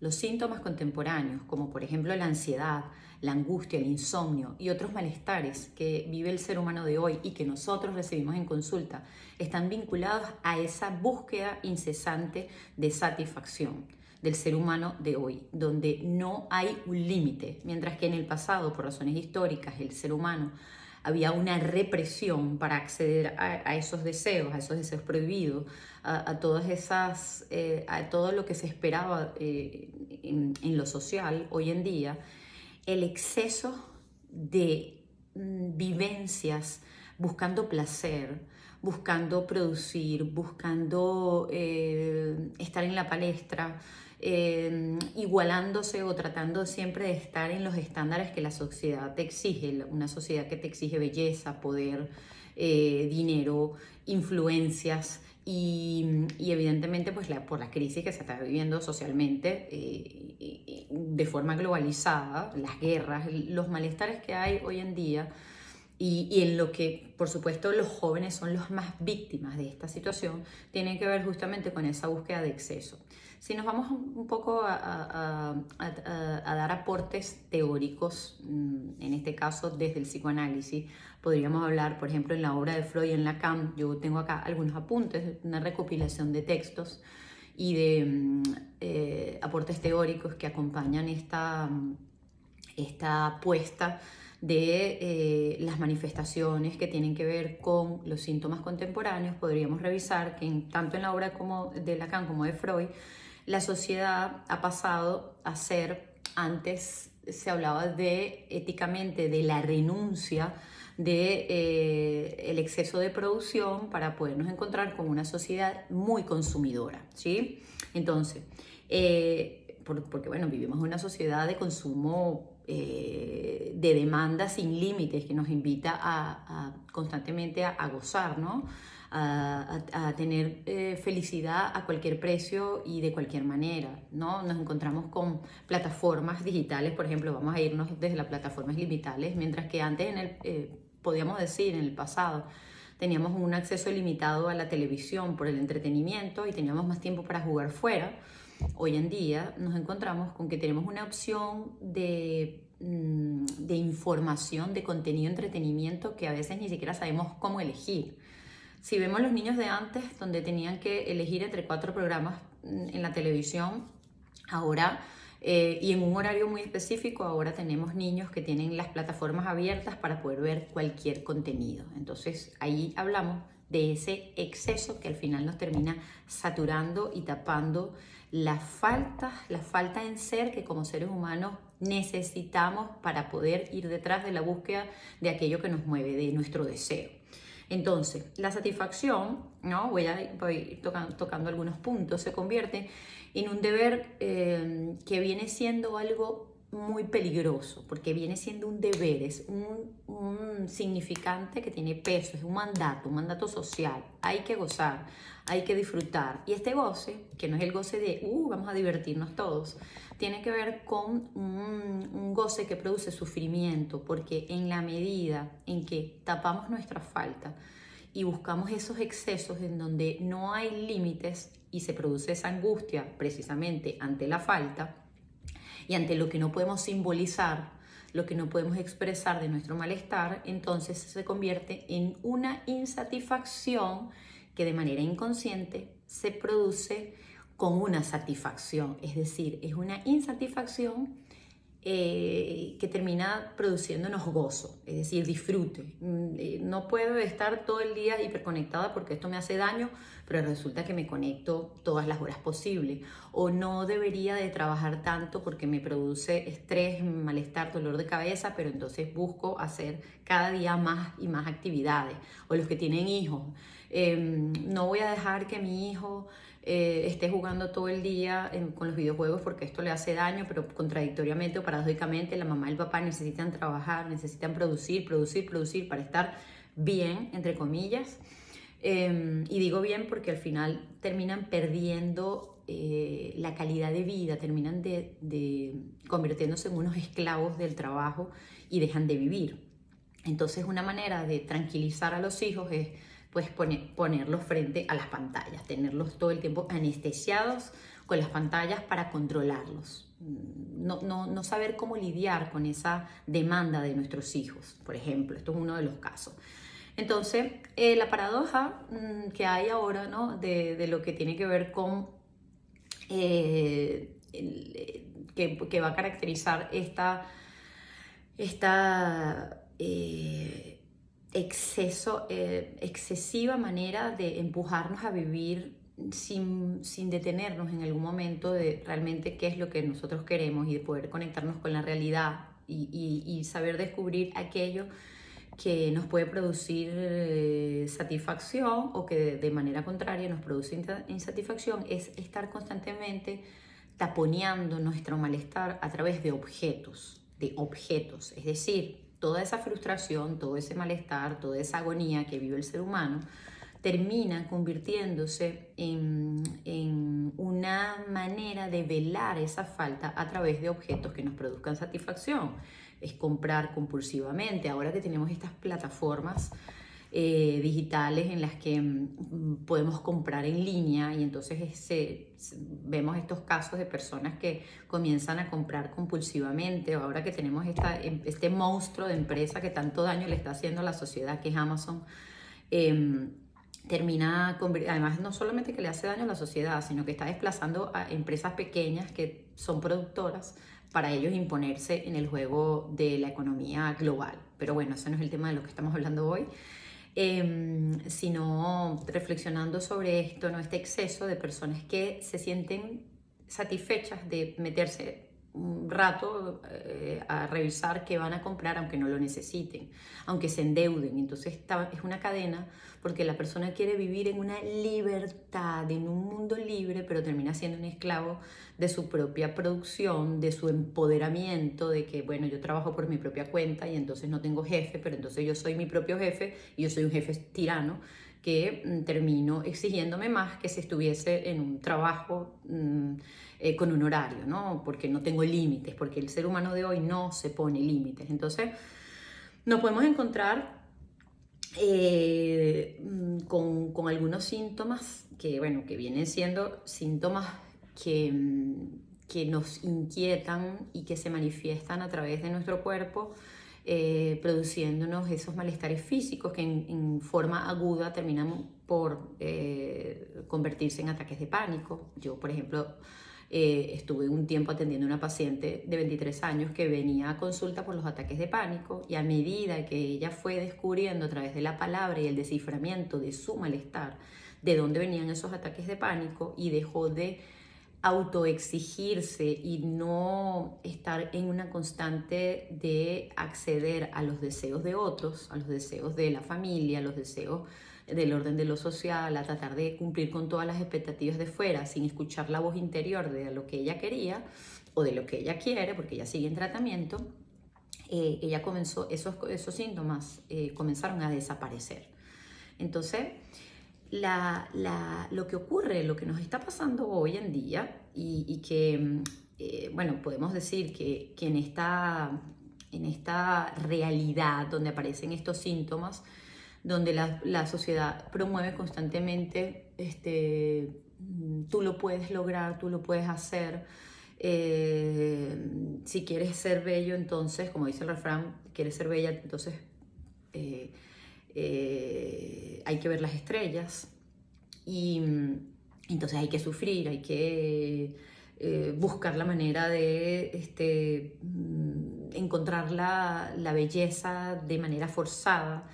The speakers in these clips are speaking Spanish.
los síntomas contemporáneos, como por ejemplo la ansiedad, la angustia, el insomnio y otros malestares que vive el ser humano de hoy y que nosotros recibimos en consulta, están vinculados a esa búsqueda incesante de satisfacción del ser humano de hoy, donde no hay un límite, mientras que en el pasado, por razones históricas, el ser humano había una represión para acceder a esos deseos, prohibidos, a todas esas, a todo lo que se esperaba en lo social hoy en día. El exceso de vivencias buscando placer, buscando producir, buscando estar en la palestra, igualándose o tratando siempre de estar en los estándares que la sociedad te exige, una sociedad que te exige belleza, poder, dinero, influencias y evidentemente pues por la crisis que se está viviendo socialmente de forma globalizada, las guerras, los malestares que hay hoy en día y en lo que, por supuesto, los jóvenes son los más víctimas de esta situación, tienen que ver justamente con esa búsqueda de exceso. Si nos vamos un poco a dar aportes teóricos, en este caso desde el psicoanálisis, podríamos hablar, por ejemplo, en la obra de Freud y en Lacan. Yo tengo acá algunos apuntes, una recopilación de textos y de aportes teóricos que acompañan esta apuesta de las manifestaciones que tienen que ver con los síntomas contemporáneos. Podríamos revisar que tanto en la obra como de Lacan como de Freud, la sociedad ha pasado a ser, antes se hablaba de éticamente de la renuncia de el exceso de producción para podernos encontrar con una sociedad muy consumidora, ¿sí? Entonces, porque bueno, vivimos en una sociedad de consumo de demanda sin límites que nos invita constantemente a gozar, ¿no? A tener felicidad a cualquier precio y de cualquier manera, ¿no? Nos encontramos con plataformas digitales, por ejemplo, vamos a irnos desde las plataformas digitales, mientras que antes podíamos decir en el pasado teníamos un acceso limitado a la televisión por el entretenimiento y teníamos más tiempo para jugar fuera. Hoy en día nos encontramos con que tenemos una opción de información, de contenido, entretenimiento que a veces ni siquiera sabemos cómo elegir. Si vemos los niños de antes, donde tenían que elegir entre 4 programas en la televisión, ahora, y en un horario muy específico, ahora tenemos niños que tienen las plataformas abiertas para poder ver cualquier contenido. Entonces, ahí hablamos de ese exceso que al final nos termina saturando y tapando la falta en ser que como seres humanos necesitamos para poder ir detrás de la búsqueda de aquello que nos mueve, de nuestro deseo. Entonces, la satisfacción, ¿no? Voy tocando algunos puntos, se convierte en un deber que viene siendo algo muy peligroso, porque viene siendo un deber, es un significante que tiene peso, es un mandato social. Hay que gozar, hay que disfrutar. Y este goce, que no es el goce de, vamos a divertirnos todos, tiene que ver con un goce que produce sufrimiento, porque en la medida en que tapamos nuestra falta y buscamos esos excesos en donde no hay límites y se produce esa angustia precisamente ante la falta y ante lo que no podemos simbolizar, lo que no podemos expresar de nuestro malestar, entonces se convierte en una insatisfacción que de manera inconsciente se produce con una satisfacción, es decir, es una insatisfacción que termina produciéndonos gozo, es decir, disfrute. No puedo estar todo el día hiperconectada porque esto me hace daño, pero resulta que me conecto todas las horas posibles. O no debería de trabajar tanto porque me produce estrés, malestar, dolor de cabeza, pero entonces busco hacer cada día más y más actividades. O los que tienen hijos, no voy a dejar que mi hijo esté jugando todo el día con los videojuegos porque esto le hace daño, pero contradictoriamente o paradójicamente la mamá y el papá necesitan trabajar, necesitan producir para estar bien, entre comillas. Y digo bien porque al final terminan perdiendo la calidad de vida, terminan convirtiéndose en unos esclavos del trabajo y dejan de vivir. Entonces una manera de tranquilizar a los hijos es pues ponerlos frente a las pantallas, tenerlos todo el tiempo anestesiados con las pantallas para controlarlos. No saber cómo lidiar con esa demanda de nuestros hijos, por ejemplo. Esto es uno de los casos. Entonces, la paradoja que hay ahora, ¿no? de lo que tiene que ver con que va a caracterizar esta excesiva manera de empujarnos a vivir sin detenernos en algún momento de realmente qué es lo que nosotros queremos y de poder conectarnos con la realidad y saber descubrir aquello que nos puede producir satisfacción o que de manera contraria nos produce insatisfacción, es estar constantemente taponeando nuestro malestar a través de objetos, es decir, toda esa frustración, todo ese malestar, toda esa agonía que vive el ser humano termina convirtiéndose en una manera de velar esa falta a través de objetos que nos produzcan satisfacción. Es comprar compulsivamente. Ahora que tenemos estas plataformas digitales en las que podemos comprar en línea y entonces vemos estos casos de personas que comienzan a comprar compulsivamente. Ahora que tenemos este monstruo de empresa que tanto daño le está haciendo a la sociedad, que es Amazon, además no solamente que le hace daño a la sociedad, sino que está desplazando a empresas pequeñas que son productoras para ellos imponerse en el juego de la economía global. Pero bueno, ese no es el tema de lo que estamos hablando hoy, sino reflexionando sobre esto, ¿no? Este exceso de personas que se sienten satisfechas de meterse un rato a revisar qué van a comprar aunque no lo necesiten, aunque se endeuden. Entonces es una cadena porque la persona quiere vivir en una libertad, en un mundo libre, pero termina siendo un esclavo de su propia producción, de su empoderamiento, de que, bueno, yo trabajo por mi propia cuenta y entonces no tengo jefe, pero entonces yo soy mi propio jefe y yo soy un jefe tirano que termino exigiéndome más que si estuviese en un trabajo con un horario, ¿no? Porque no tengo límites, porque el ser humano de hoy no se pone límites. Entonces, nos podemos encontrar con algunos síntomas que, bueno, que vienen siendo síntomas que nos inquietan y que se manifiestan a través de nuestro cuerpo, produciéndonos esos malestares físicos que en forma aguda terminan por convertirse en ataques de pánico. Yo, por ejemplo, estuve un tiempo atendiendo a una paciente de 23 años que venía a consulta por los ataques de pánico, y a medida que ella fue descubriendo a través de la palabra y el desciframiento de su malestar de dónde venían esos ataques de pánico, y dejó de autoexigirse y no estar en una constante de acceder a los deseos de otros, a los deseos de la familia, a los deseos del orden de lo social, a tratar de cumplir con todas las expectativas de fuera sin escuchar la voz interior de lo que ella quería o de lo que ella quiere, porque ella sigue en tratamiento, ella comenzó, esos síntomas comenzaron a desaparecer. Entonces, lo que ocurre, lo que nos está pasando hoy en día y que, bueno, podemos decir que en esta realidad donde aparecen estos síntomas, donde la sociedad promueve constantemente tú lo puedes lograr, tú lo puedes hacer, si quieres ser bello, entonces, como dice el refrán, quieres ser bella, entonces hay que ver las estrellas, y entonces hay que sufrir, hay que buscar la manera de encontrar la belleza de manera forzada,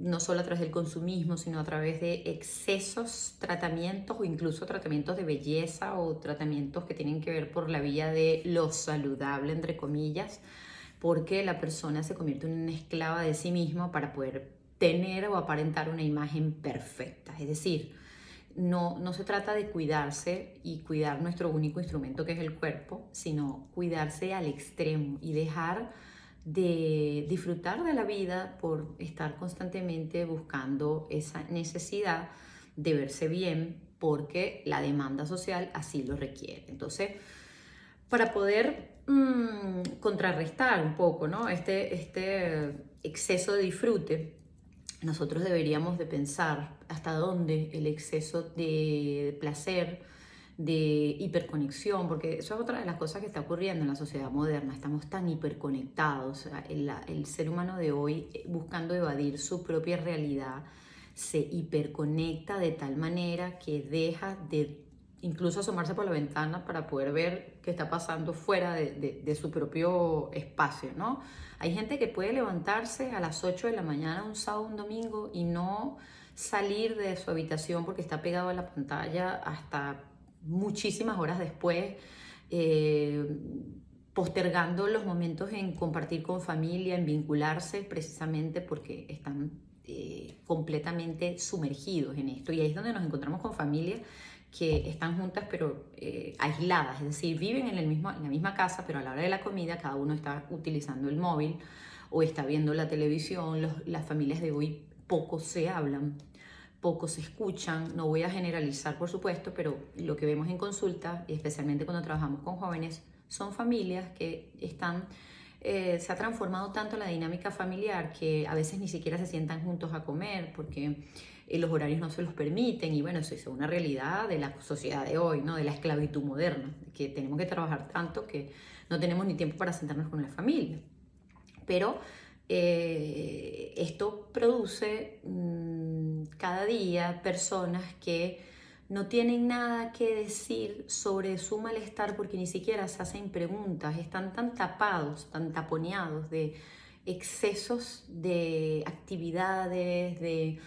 no solo a través del consumismo, sino a través de excesos, tratamientos o incluso tratamientos de belleza o tratamientos que tienen que ver por la vía de lo saludable, entre comillas, porque la persona se convierte en una esclava de sí misma para poder tener o aparentar una imagen perfecta. Es decir, no se trata de cuidarse y cuidar nuestro único instrumento, que es el cuerpo, sino cuidarse al extremo y dejar de disfrutar de la vida por estar constantemente buscando esa necesidad de verse bien porque la demanda social así lo requiere. Entonces, para poder contrarrestar un poco, ¿no? este exceso de disfrute, nosotros deberíamos de pensar hasta dónde el exceso de placer de hiperconexión, porque eso es otra de las cosas que está ocurriendo en la sociedad moderna. Estamos tan hiperconectados. O sea, el ser humano de hoy, buscando evadir su propia realidad, se hiperconecta de tal manera que deja de incluso asomarse por la ventana para poder ver qué está pasando fuera de su propio espacio, ¿no? Hay gente que puede levantarse a las 8 de la mañana un sábado, un domingo y no salir de su habitación porque está pegado a la pantalla hasta muchísimas horas después, eh, postergando los momentos en compartir con familia, en vincularse, precisamente porque están completamente sumergidos en esto. Y ahí es donde nos encontramos con familias que están juntas pero aisladas, es decir, viven en la misma casa, pero a la hora de la comida cada uno está utilizando el móvil o está viendo la televisión. Las familias de hoy poco se hablan, poco se escuchan. No voy a generalizar, por supuesto, pero lo que vemos en consulta, y especialmente cuando trabajamos con jóvenes, son familias que se ha transformado tanto la dinámica familiar que a veces ni siquiera se sientan juntos a comer porque los horarios no se los permiten. Y bueno, eso es una realidad de la sociedad de hoy, ¿no? De la esclavitud moderna, que tenemos que trabajar tanto que no tenemos ni tiempo para sentarnos con la familia. Pero esto produce cada día personas que no tienen nada que decir sobre su malestar porque ni siquiera se hacen preguntas, están tan tapados, tan taponeados de excesos de actividades, de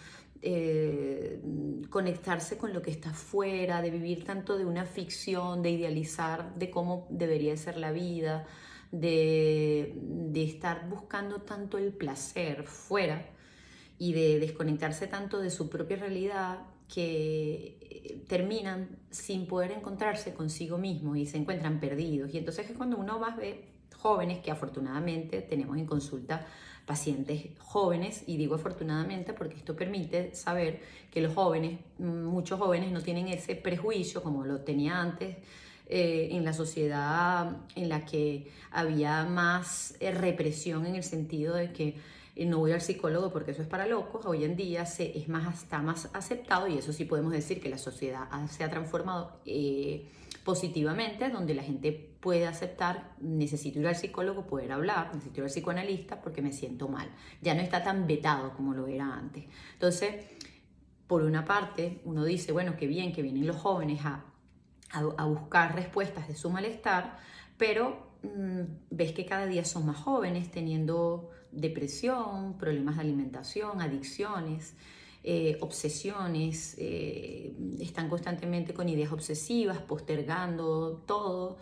conectarse con lo que está afuera, de vivir tanto de una ficción, de idealizar de cómo debería ser la vida, de estar buscando tanto el placer fuera y de desconectarse tanto de su propia realidad que terminan sin poder encontrarse consigo mismos y se encuentran perdidos. Y entonces es cuando uno más ve jóvenes, que afortunadamente tenemos en consulta pacientes jóvenes, y digo afortunadamente porque esto permite saber que los jóvenes, muchos jóvenes no tienen ese prejuicio como lo tenía antes, en la sociedad en la que había más represión en el sentido de que no voy al psicólogo porque eso es para locos. Hoy en día está más aceptado, y eso sí podemos decir que la sociedad se ha transformado positivamente, donde la gente puede aceptar: necesito ir al psicólogo, poder hablar, necesito ir al psicoanalista porque me siento mal. Ya no está tan vetado como lo era antes. Entonces, por una parte, uno dice, bueno, qué bien que vienen los jóvenes a buscar respuestas de su malestar, pero ves que cada día son más jóvenes teniendo depresión, problemas de alimentación, adicciones, obsesiones, están constantemente con ideas obsesivas, postergando todo,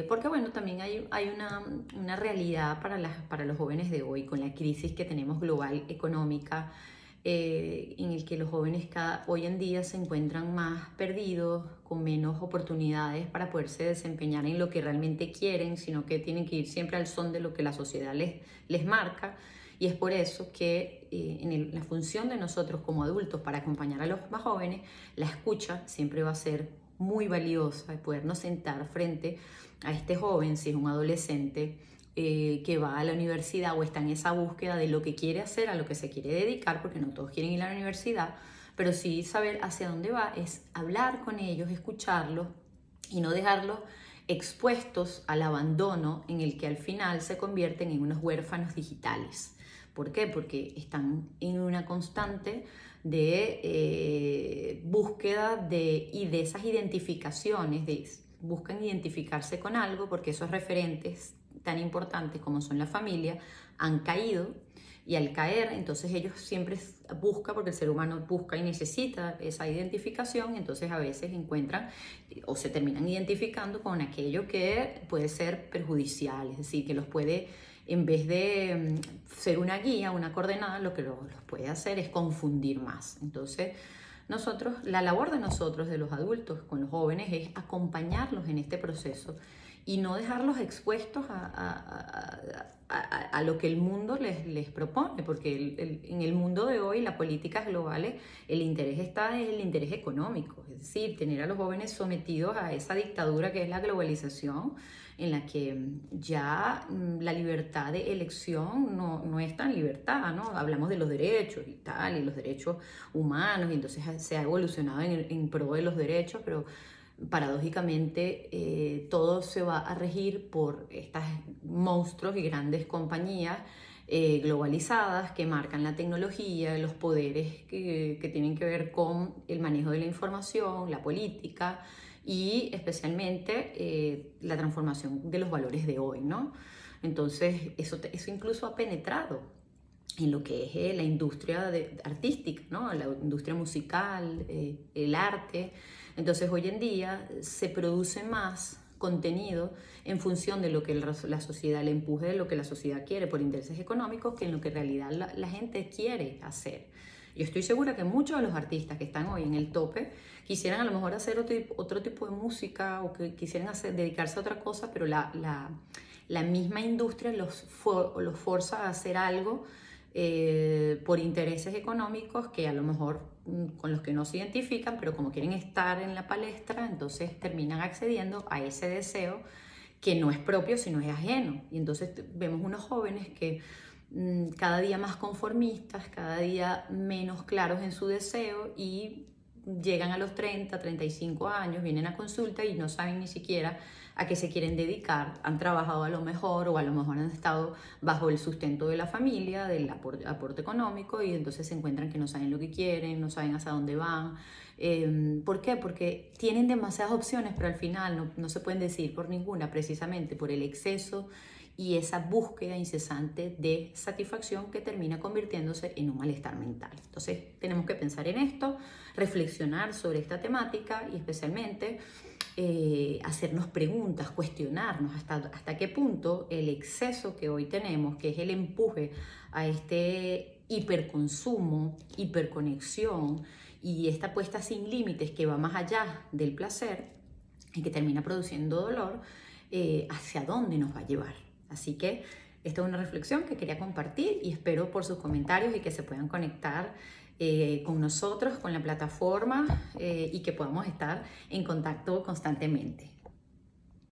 porque bueno, también hay una realidad para los jóvenes de hoy, con la crisis que tenemos global económica, en el que los jóvenes hoy en día se encuentran más perdidos, con menos oportunidades para poderse desempeñar en lo que realmente quieren, sino que tienen que ir siempre al son de lo que la sociedad les marca. Y es por eso que la función de nosotros como adultos para acompañar a los más jóvenes, la escucha siempre va a ser muy valiosa, de podernos sentar frente a este joven, si es un adolescente, que va a la universidad o está en esa búsqueda de lo que quiere hacer, a lo que se quiere dedicar, porque no todos quieren ir a la universidad, pero sí saber hacia dónde va, es hablar con ellos, escucharlos y no dejarlos expuestos al abandono, en el que al final se convierten en unos huérfanos digitales. ¿Por qué? Porque están en una constante de búsqueda y de esas identificaciones, buscan identificarse con algo porque esos referentes tan importantes como son la familia han caído, y al caer entonces ellos siempre buscan, porque el ser humano busca y necesita esa identificación, entonces a veces encuentran o se terminan identificando con aquello que puede ser perjudicial, es decir, que los puede, en vez de ser una guía, una coordenada, lo que los puede hacer es confundir más. Entonces la labor de nosotros, de los adultos con los jóvenes, es acompañarlos en este proceso y no dejarlos expuestos a lo que el mundo les propone, porque en el mundo de hoy, las políticas globales, el interés está en el interés económico, es decir, tener a los jóvenes sometidos a esa dictadura que es la globalización, en la que ya la libertad de elección no es tan libertad, ¿no? Hablamos de los derechos y tal, y los derechos humanos, y entonces se ha evolucionado en pro de los derechos, pero paradójicamente todo se va a regir por estos monstruos y grandes compañías globalizadas que marcan la tecnología, los poderes que tienen que ver con el manejo de la información, la política y especialmente la transformación de los valores de hoy, ¿no? Entonces, eso incluso ha penetrado en lo que es la industria artística, ¿no? La industria musical, el arte. Entonces, hoy en día se produce más contenido en función de lo que la sociedad le empuje, de lo que la sociedad quiere por intereses económicos, que en lo que en realidad la gente quiere hacer. Yo estoy segura que muchos de los artistas que están hoy en el tope quisieran a lo mejor hacer otro tipo de música o que quisieran dedicarse a otra cosa, pero la misma industria los forza a hacer algo por intereses económicos que a lo mejor con los que no se identifican, pero como quieren estar en la palestra, entonces terminan accediendo a ese deseo que no es propio, sino es ajeno. Y entonces vemos unos jóvenes que cada día más conformistas, cada día menos claros en su deseo y llegan a los 30, 35 años, vienen a consulta y no saben ni siquiera a qué se quieren dedicar. Han trabajado a lo mejor o a lo mejor han estado bajo el sustento de la familia, del aporte económico y entonces se encuentran que no saben lo que quieren, no saben hacia dónde van. ¿Por qué? Porque tienen demasiadas opciones, pero al final no se pueden decidir por ninguna, precisamente por el exceso y esa búsqueda incesante de satisfacción que termina convirtiéndose en un malestar mental. Entonces tenemos que pensar en esto, reflexionar sobre esta temática y especialmente hacernos preguntas, cuestionarnos hasta qué punto el exceso que hoy tenemos, que es el empuje a este hiperconsumo, hiperconexión y esta puesta sin límites que va más allá del placer y que termina produciendo dolor, hacia dónde nos va a llevar. Así que esta es una reflexión que quería compartir y espero por sus comentarios y que se puedan conectar con nosotros, con la plataforma y que podamos estar en contacto constantemente.